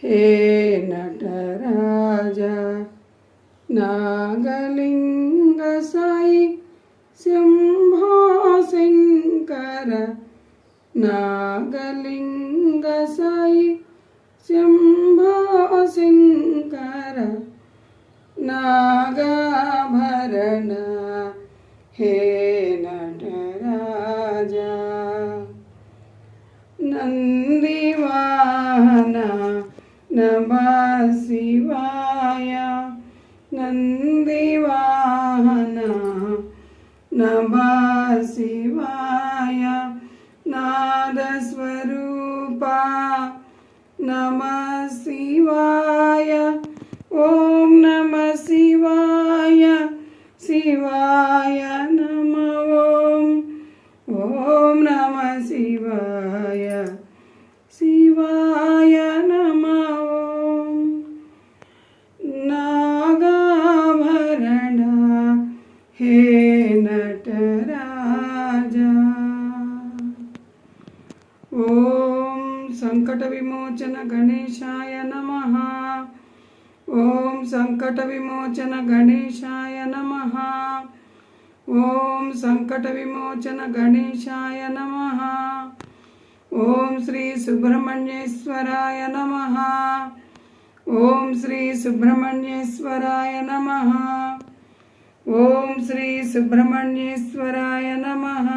हे नटराजा नागलिंग साई शंभो शंकर नागलिंग साई शंभो शंकर नागाभरण हे नटराजा नंदीवाहना नमः शिवाय नंदीवाहना नमः शिवाय नादस्वरूपा नमः शिवाय ओम नमः शिवाय शिवाय नमः ओम नमः शिवाय शिवाय नमः नागाभरण हे नटराजा ओम संकट विमोचन गणेशाय नमः ओम संकट विमोचन गणेशाय नमः ओम संकट विमोचन गणेशाय नमः ओम श्री सुब्रह्मण्येश्वराय नमः ओम श्री सुब्रह्मण्येश्वराय नमः ओम श्री सुब्रह्मण्येश्वराय नमः